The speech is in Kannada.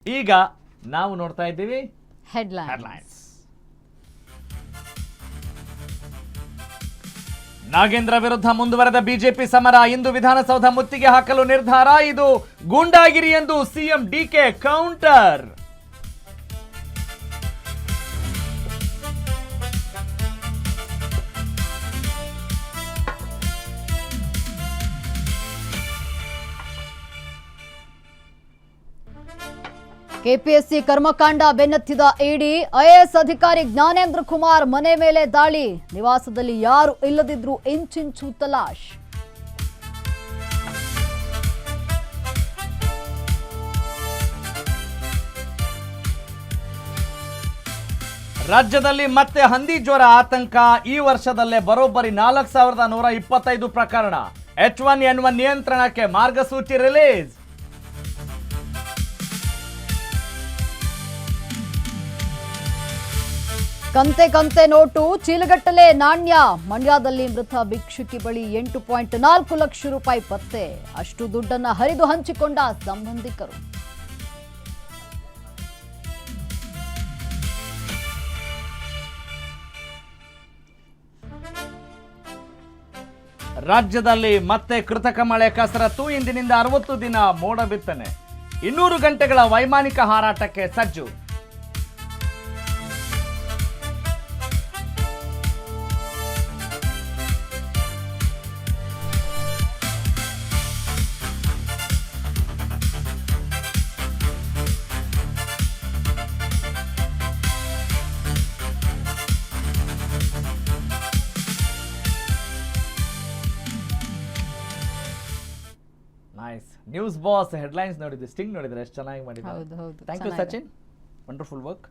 ಈಗ ನಾವು ನೋಡ್ತಾ ಇದ್ದೀವಿ ಹೆಡ್ಲೈನ್ಸ್. ನಾಗೇಂದ್ರ ವಿರುದ್ಧ ಮುಂದುವರೆದ ಬಿಜೆಪಿ ಸಮರ, ಇಂದು ವಿಧಾನಸೌಧ ಮುತ್ತಿಗೆ ಹಾಕಲು ನಿರ್ಧಾರ, ಇದು ಗೂಂಡಾಗಿರಿ ಎಂದು ಸಿಎಂ ಡಿಕೆ ಕೌಂಟರ್. ಕೆಪಿಎಸ್ಸಿ ಕರ್ಮಕಾಂಡ ಬೆನ್ನತ್ತಿದ ಇಡಿ, ಐಎಎಸ್ ಅಧಿಕಾರಿ ಜ್ಞಾನೇಂದ್ರ ಕುಮಾರ್ ಮನೆ ಮೇಲೆ ದಾಳಿ, ನಿವಾಸದಲ್ಲಿ ಯಾರು ಇಲ್ಲದಿದ್ರೂ ಇಂಚಿಂಚು ತಲಾಶ್. ರಾಜ್ಯದಲ್ಲಿ ಮತ್ತೆ ಹಂದಿ ಜ್ವರ ಆತಂಕ, ಈ ವರ್ಷದಲ್ಲೇ ಬರೋಬ್ಬರಿ 4125 ಪ್ರಕರಣ. H1N1 ನಿಯಂತ್ರಣಕ್ಕೆ ಮಾರ್ಗಸೂಚಿ ರಿಲೀಸ್. ಕಂತೆ ಕಂತೆ ನೋಟು, ಚೀಲಗಟ್ಟಲೆ ನಾಣ್ಯ, ಮಂಡ್ಯದಲ್ಲಿ ಮೃತ ಭಿಕ್ಷುಕಿ ಬಳಿ 8.4 ಲಕ್ಷ ರೂಪಾಯಿ ಪತ್ತೆ, ಅಷ್ಟು ದುಡ್ಡನ್ನ ಹರಿದು ಹಂಚಿಕೊಂಡ ಸಂಬಂಧಿಕರು. ರಾಜ್ಯದಲ್ಲಿ ಮತ್ತೆ ಕೃತಕ ಮಳೆ ಕಸರತ್ತು, ಇಂದಿನಿಂದ 60 ದಿನ ಮೋಡ ಬಿತ್ತನೆ, 200 ಗಂಟೆಗಳ ವೈಮಾನಿಕ ಹಾರಾಟಕ್ಕೆ ಸಜ್ಜು. Nice news boss. ಹೆಡ್ಲೈನ್ಸ್ ನೋಡಿದ್ರೆ, ಸ್ಟಿಂಗ್ ನೋಡಿದ್ರೆ ಎಷ್ಟು ಚೆನ್ನಾಗಿ ಮಾಡಿದ್ದಾರೆ. Thank you Sachin, wonderful work.